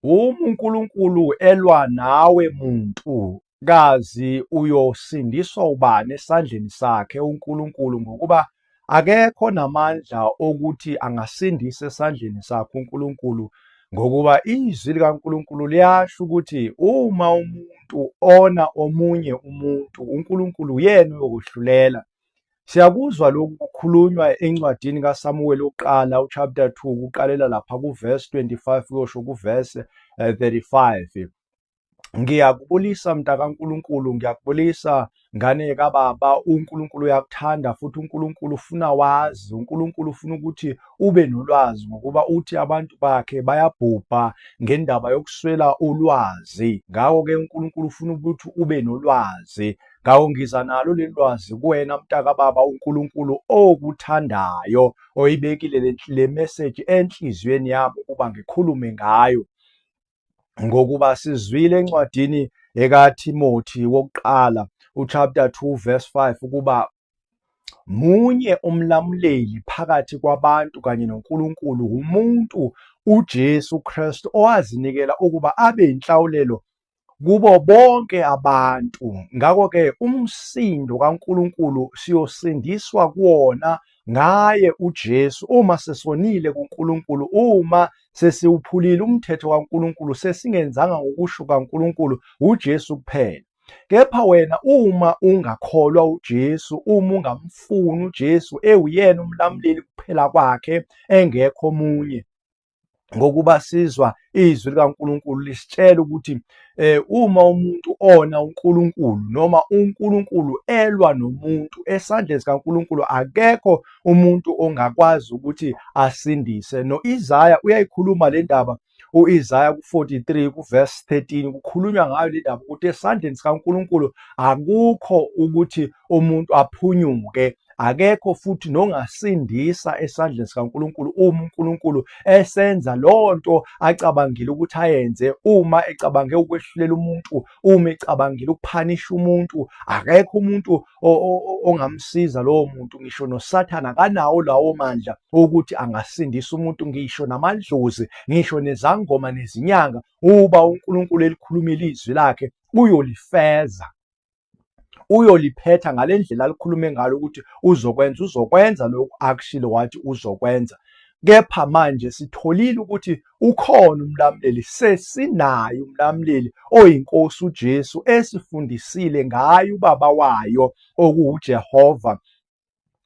Uma uNkulunkulu elwa nawe muntu, kazi uyosindiswa ubani esandleni sakhe uNkulunkulu, ngokuba akekho namandla okuthi angasindisa esandleni sakhe uNkulunkulu, ngokuba izwi likaNkulunkulu liyasho ukuthi uma umuntu ona omunye umuntu, uNkulunkulu yena uyokwahlulela. Siyakuzwa lokhu kukhulunywa encwadini kaSamuweli wokuqala uchapter 2 kuqalela lapha kuverse 25 kuyosho kuverse 35. Ngiyakubulisa mntakaNkulunkulu, ngiyakubulisa ngane kababa. uNkulunkulu uyakuthanda futhi uNkulunkulu ufuna wazi. uNkulunkulu ufuna ukuthi ube nolwazi, ngokuba uthi abantu bakhe bayabhubha ngendaba yokuswela ulwazi. Ngakho-ke uNkulunkulu ufuna ukuthi ube nolwazi. Ngakho ngiza nalo leli lwazi kuwena mntakababa, uNkulunkulu okuthandayo, oyibekile le message enhliziyweni yami ukuba ngikhulume ngayo. Ngokuba sizwile encwadini ekaThimothi wokuqala uchapter 2 verse 5 ukuba munye umlamuleli phakathi kwabantu kanye noNkulunkulu umuntu uJesu Kristu, owazinikela ukuba abe inhlawulelo kubo bonke abantu. Ngakho-ke umsindo kaNkulunkulu siyosindiswa kuwona ngaye uJesu uma sesonile kuNkulunkulu, uma sesiwuphulile umthetho kaNkulunkulu, sesingenzanga ngokusho kaNkulunkulu, uJesu kuphela. Kepha wena uma ungakholwa uJesu, uma ungamfuni uJesu ewuyena umlamuleli kuphela kwakhe, engekho omunye, ngokuba sizwa izwi likaNkulunkulu lisitshela ukuthi uma umuntu ona uNkulunkulu noma uNkulunkulu elwa nomuntu, esandleni sikaNkulunkulu akekho umuntu ongakwazi ukuthi asindise. No-Isaya uyayikhuluma le ndaba, u-Isaya ku-43 kuverse 13 kukhulunywa ngayo le ndaba ukuthi esandleni sikaNkulunkulu akukho ukuthi umuntu aphunyuke, akekho futhi nongasindisa esandleni sikaNkulunkulu uma uNkulunkulu esenza leyo nto acabangile ukuthi ayenze. Uma ecabange ukwehlulela umuntu, uma ecabangile ukuphanisha umuntu, akekho umuntu ongamsiza lowo muntu. Ngisho noSathane akanawo lawo mandla ukuthi angasindisa umuntu, ngisho namadlozi, ngisho nezangoma nezinyanga, uba uNkulunkulu elikhulumile izwi lakhe uyolifeza, uyoliphetha ngale ndlela alikhulume ngalo ukuthi uzokwenza lokhu akushilo wathi uzokwenza. Kepha manje sitholile ukuthi ukhona umlamuleli, sesinayo umlamuleli oyinkosi uJesu, esifundisile ngayo ubaba wayo okuwuJehova,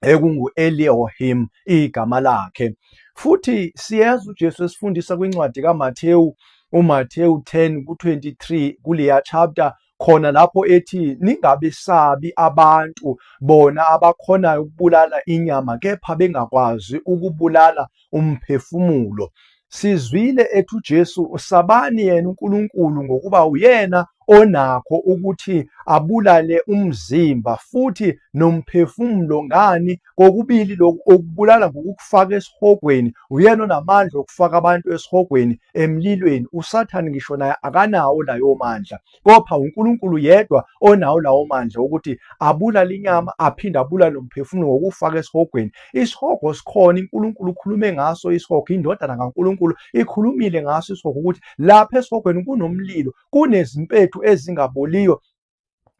ekungu-Elohim igama lakhe. Futhi siyeza uJesu esifundisa kwincwadi kaMathewu, uMathewu 10:23 kuleya chapter, khona lapho ethi ningabesabi abantu, bona abakhonayo ukubulala inyama kepha bengakwazi ukubulala umphefumulo. Sizwile ethi uJesu usabani yena uNkulunkulu ngokuba uyena onakho ukuthi abulale umzimba futhi nomphefumulo. Ngani? Kokubili lokhu okubulala ngokukufaka esihogweni, uyena onamandla okufaka abantu esihogweni, emlilweni. USathane ngisho naye akanawo layo mandla, kepha uNkulunkulu yedwa onawo lawo mandla ukuthi abulale inyama aphinde abulale umphefumulo ngokufaka esihogweni. Isihogo sikhona, uNkulunkulu ukhulume ngaso isihogo, indodana kaNkulunkulu ikhulumile ngaso isihogo ukuthi lapha esihogweni kunomlilo, kunezimpethu ezingaboliyo,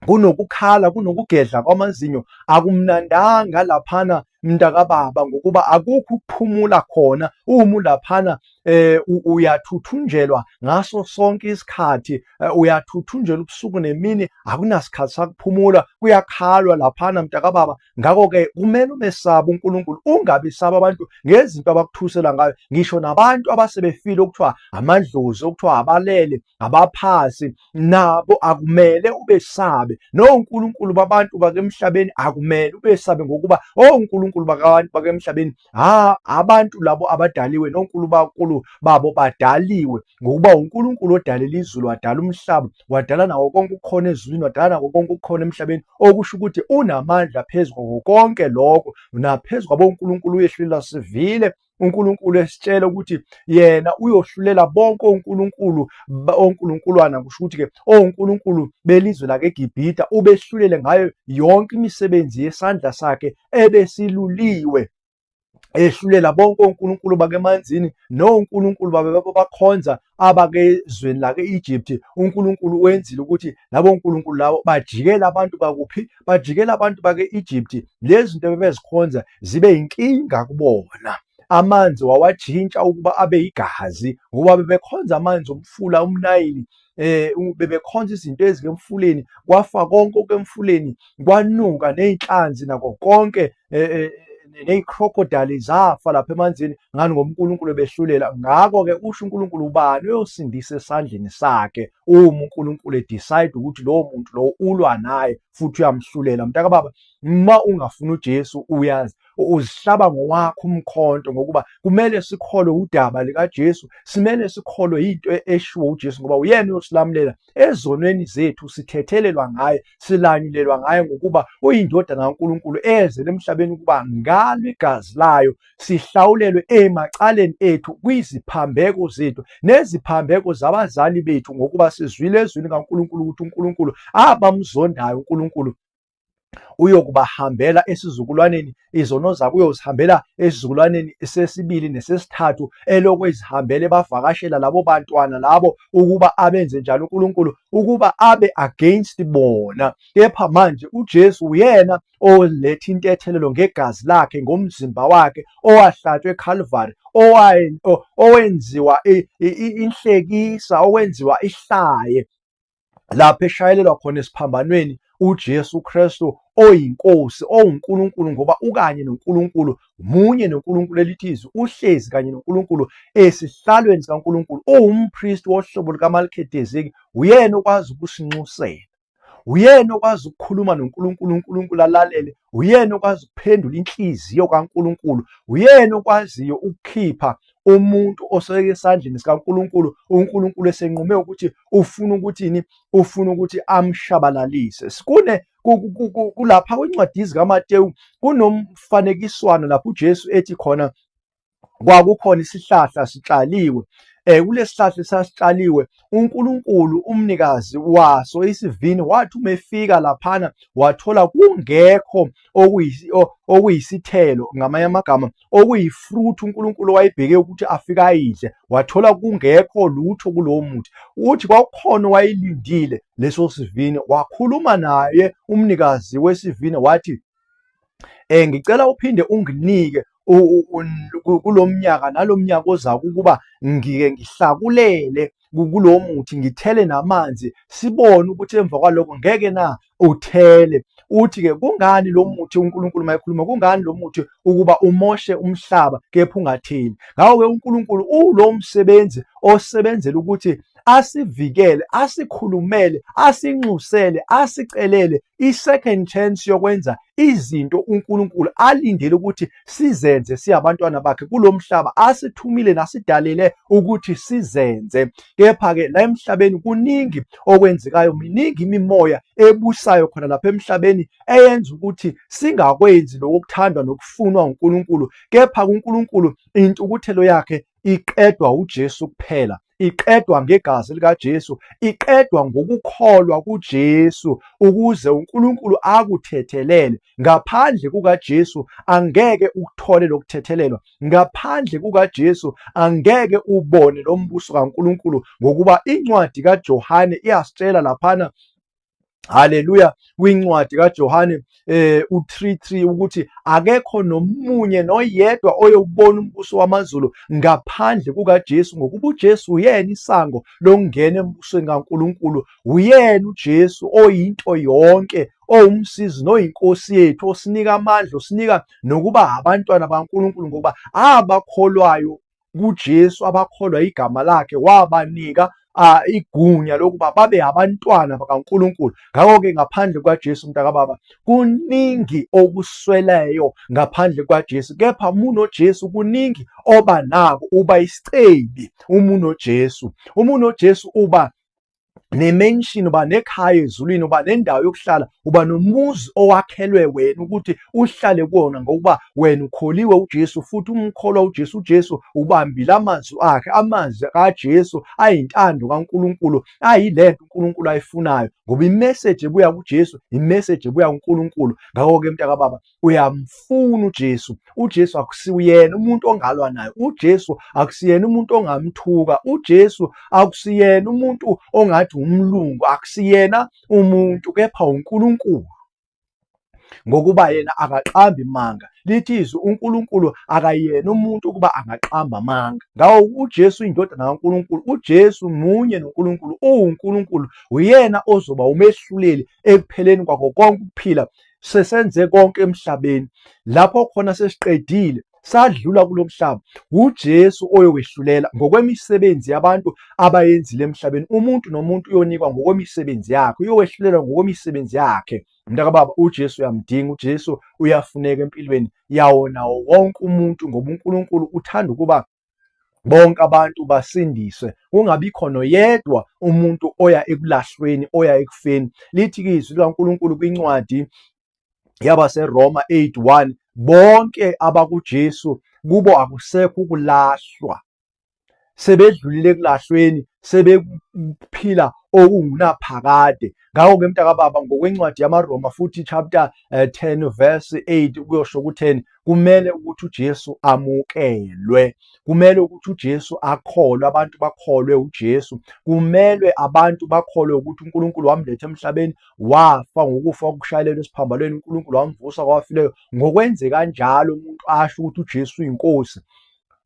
kunokukhala, kunokugedla kwamazinyo. Akumnandanga laphana mntakababa, ngokuba akukho ukuphumula khona. Uma ulaphana uyathuthunjelwa ngaso sonke isikhathi, uyathuthunjelwa ubusuku nemini, akunasikhathi sakuphumula, kuyakhalwa laphana mntakababa. Ngakho-ke kumele umesabe uNkulunkulu, ungabesabi abantu ngezinto abakuthusela ngayo. Ngisho nabantu abasebefile okuthiwa amadlozi, okuthiwa abalele, abaphasi, nabo akumele ubesabe. NoNkulunkulu babantu bakemhlabeni akumele ubesabe, ngokuba oNkulunkulu bakabantu bakemhlabeni abantu labo abadaliwe, noNkulunkulu babo badaliwe, ngokuba uNkulunkulu odalela izulu, wadala umhlaba, wadala nako konke ukukhona ezulwini, wadala nako konke ukukhona emhlabeni, okusho ukuthi unamandla phezu kwako konke lokho, naphezu kwabo uNkulunkulu uyehlulela. Sivile uNkulunkulu esitshela ukuthi yena uyohlulela bonke onkulunkuluwana, kusho ukuthi-ke onkulunkulu belizwe lakeGibhita ubehlulele ngayo yonke imisebenzi yesandla sakhe ebesiluliwe. ehlulela bonke onkulunkulu bakemanzini nonkulunkulu bakhonza abakezweni lake-Egypt. uNkulunkulu wenzile ukuthi labo nkulunkulu labo bajikele abantu bakuphi, bajikele abantu bake-Egypt. Lezi zinto bebezikhonza zibe yinkinga kubona. Amanzi wawajintsha ukuba abe igazi ngoba bebekhonza amanzi omfula umNayili. Bebekhonza izinto ezikemfuleni, kwafa konke okemfuleni, kwanuka ney'nhlanzi nakho konke, ney'krokodali zafa lapha emanzini ngani ngoba uNkulunkulu ebehlulela. Ngakho-ke usho uNkulunkulu ubani uyosindisa esandleni sakhe uma uNkulunkulu edicide ukuthi lowo muntu lowo ulwa naye futhi uyamhlulela. Mntakababa, uma ungafuni uJesu, uyazi uzihlaba ngowakho umkhonto, ngokuba kumele sikholwe udaba likaJesu, simele sikholwe yinto eshiwo uJesu ngoba uyena uyosilamulela ezonweni zethu. Sithethelelwa ngaye, silanyulelwa ngaye ngokuba uyindodana kaNkulunkulu ezele emhlabeni ukuba ngalo igazi layo sihlawulelwe emacaleni ethu kwiziphambeko zethu neziphambeko zabazali bethu, ngokuba sizwile ezwini kaNkulunkulu ukuthi uNkulunkulu abamzondayo uNkulunkulu uyokubahambela esizukulwaneni, izono zabo uyozihambela esizukulwaneni sesibili nesesithathu, elokhu ezihambele bavakashela labo bantwana labo ukuba abenze njalo uNkulunkulu, ukuba abe against bona. Kepha manje uJesu uyena oletha intethelelo ngegazi lakhe, ngomzimba wakhe owahlatshwe eCalvary, owenziwa inhlekisa, owenziwa ihlaye lapho eshayelelwa khona esiphambanweni. uJesu Kristu oyinkosi, owuNkulunkulu, ngoba ukanye noNkulunkulu, munye noNkulunkulu, elithi izwi, uhlezi kanye noNkulunkulu esihlalweni sikaNkulunkulu, uwumpristi wohlobo lukaMelkizedeki. Uyena okwazi ukusinxusela, uyena okwazi ukukhuluma noNkulunkulu, uNkulunkulu alalele, uyena okwazi ukuphendula inhliziyo kaNkulunkulu, uyena okwaziyo ukukhipha umuntu oseke esandleni sikaNkulunkulu, uNkulunkulu esenqume ukuthi ufuna ukuthini, ufuna ukuthi amshabalalise. Kulapha kwincwadi zikaMateyu kunomfanekiswano lapho uJesu ethi khona kwakukhona isihlahla sitshaliwe. Kulesi sihlahla esasitshaliwe, uNkulunkulu umnikazi waso isivini wathi uma efika laphana wathola kungekho okuyisithelo, ngamanye amagama okuyifruit uNkulunkulu wayebheke ukuthi afike ayidle, wathola kungekho lutho kulowo muthi. Uthi kwakukhona wayilindile leso sivini, wakhuluma naye umnikazi wesivini wathi, ngicela uphinde unginike kulo mnyaka nalo mnyaka ozayo ukuba ngike ngihlakulele kulowo muthi, ngithele namanzi, sibone ukuthi emva kwalokho ngeke na uthele. Uthi-ke kungani lo muthi, uNkulunkulu mayekhuluma, kungani lo muthi ukuba umoshe umhlaba kepha ungatheli? Ngakho-ke uNkulunkulu ulo msebenzi osebenzela ukuthi asivikele, asikhulumele, asinxusele, asicelele i-second chance yokwenza izinto uNkulunkulu alindele ukuthi sizenze siyabantwana bakhe kulo mhlaba asithumile nasidalele ukuthi sizenze. Kepha-ke la emhlabeni kuningi okwenzekayo, miningi imimoya ebusayo khona lapha emhlabeni eyenza ukuthi singakwenzi lokuthandwa nokufunwa uNkulunkulu. Kepha kuNkulunkulu intukuthelo yakhe iqedwa uJesu kuphela, iqedwa ngegazi likaJesu, iqedwa ngokukholwa kuJesu, ukuze uNkulunkulu akuthethelele. Ngaphandle kukaJesu angeke ukuthole lokuthethelelwa, ngaphandle kukaJesu angeke ubone lo mbuso kaNkulunkulu, ngokuba incwadi kaJohane iyasitshela laphana, haleluya, kwincwadi kaJohane 3:3 ukuthi akekho nomunye noyedwa oyobona umbuso wamazulu ngaphandle kukaJesu, ngokuba uJesu uyena isango lokungena embusweni kaNkulunkulu. Uyena uJesu oyinto yonke, owumsizi noyinkosi yethu, osinika amandla, osinika nokuba abantwana bakaNkulunkulu, ngoba abakholwayo kuJesu, abakholwa igama lakhe, wabanika igunya lokuba babe abantwana bakaNkulunkulu. Ngakho-ke ngaphandle kukaJesu, mntakababa, kuningi okusweleyo ngaphandle kukaJesu, kepha unoJesu kuningi oba nako, uba isicebi. UnoJesu uba ne-mansion, uba nekhaya ezulwini, uba nendawo yokuhlala, uba nomuzi owakhelwe wena ukuthi uhlale kuwona, ngokuba wena ukholiwe uJesu futhi umkholwa uJesu. uJesu ubambile amazwi akhe, amazwi kaJesu ayintando kaNkulunkulu, ayile nto uNkulunkulu ayifunayo, ngoba imeseji ebuya kuJesu imeseji ebuya kuNkulunkulu. Ngakho-ke mntakababa, uyamfuna uJesu. uJesu akusiyena umuntu ongalwa naye. uJesu akusiyena umuntu ongamthuka. uJesu akusiyena umuntu ongathi umlungu. akusiyena umuntu, kepha uNkulunkulu, ngokuba yena akaqambi manga. Lithi izwi uNkulunkulu akayena umuntu ukuba angaqamba amanga. Ngawo uJesu indodana kaNkulunkulu, uJesu munye noNkulunkulu, uNkulunkulu, uyena ozoba umehluleli ekupheleni kwako konke ukuphila. Sesenze konke emhlabeni, lapho khona sesiqedile, sadlula kulo mhlaba, uJesu oyokwehlulela ngokwemisebenzi yabantu abayenzile emhlabeni. Umuntu nomuntu uyonikwa ngokwemisebenzi yakhe, uyokwehlulela ngokwemisebenzi yakhe. Mntakababa, uJesu uyamdinga, uJesu uyafuneka empilweni yawo nawo wonke umuntu, ngoba uNkulunkulu uthanda ukuba bonke abantu basindiswe, kungabi khona yedwa umuntu oya ekulahlweni, oya ekufeni. Lithi-ke izwi likaNkulunkulu kwincwadi yabaseRoma 8:1, bonke abakuJesu kubo akusekho ukulahlwa, sebedlulile ekulahlweni, sebephila okungunaphakade. Ngakho-ke mntakababa, ngokwencwadi yamaRoma futhi chapter 10 verse 8 kuyosho ku-10, kumele ukuthi uJesu amukelwe, kumele ukuthi uJesu akholwe, abantu bakholwe uJesu, kumele abantu bakholwe ukuthi uNkulunkulu wamletha emhlabeni, wafa ngokufa okushayelelwe esiphambalweni, uNkulunkulu wamvusa kwabafileyo. Ngokwenze kanjalo umuntu asho ukuthi uJesu uyinkosi,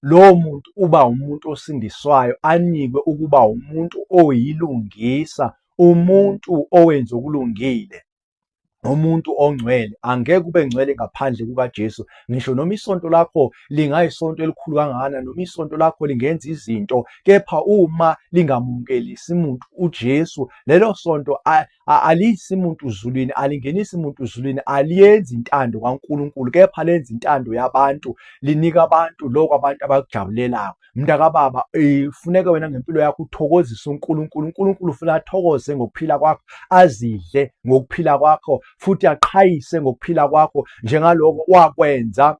lowo muntu uba umuntu osindiswayo, anikwe ukuba umuntu oyilungisa, umuntu owenza okulungile, umuntu ongcwele. Angeke ube ngcwele ngaphandle kukaJesu. Ngisho noma isonto lakho lingayisonto elikhulu kangakanani, noma isonto lakho lingenza izinto, kepha uma lingamukelisi muntu uJesu, lelo sonto aliyisi muntu ezulwini, alingenisi muntu ezulwini, aliyenzi intando kaNkulunkulu, kepha lenza intando yabantu, linika abantu lokho abantu abakujabulelayo. Mntakababa, funeka wena ngempilo yakho uthokozise uNkulunkulu. uNkulunkulu ufuna athokoze ngokuphila kwakho, azidle ngokuphila kwakho, futhi aqhayise ngokuphila kwakho, njengaloko wakwenza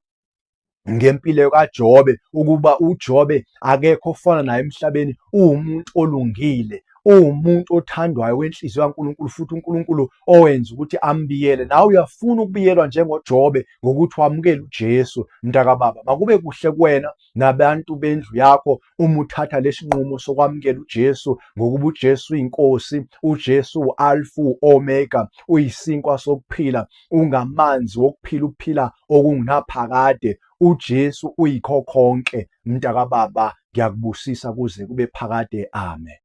ngempilo kaJobe, ukuba uJobe akekho ofana naye emhlabeni, uwumuntu olungile, uwumuntu othandwayo wenhliziyo kaNkulunkulu, futhi uNkulunkulu owenza ukuthi ambiyele. Nawe uyafuna ukubiyelwa njengoJobe ngokuthi wamukele uJesu. Mntakababa, makube kuhle kuwena nabantu bendlu yakho uma uthatha lesinqumo sokwamukela uJesu, ngokuba uJesu uyinkosi, uJesu u-Alpha u-Omega, uyisinkwa sokuphila, ungamanzi wokuphila, ukuphila okungunaphakade. uJesu uyikho konke. Mntakababa, ngiyakubusisa kuze kube phakade. Amen.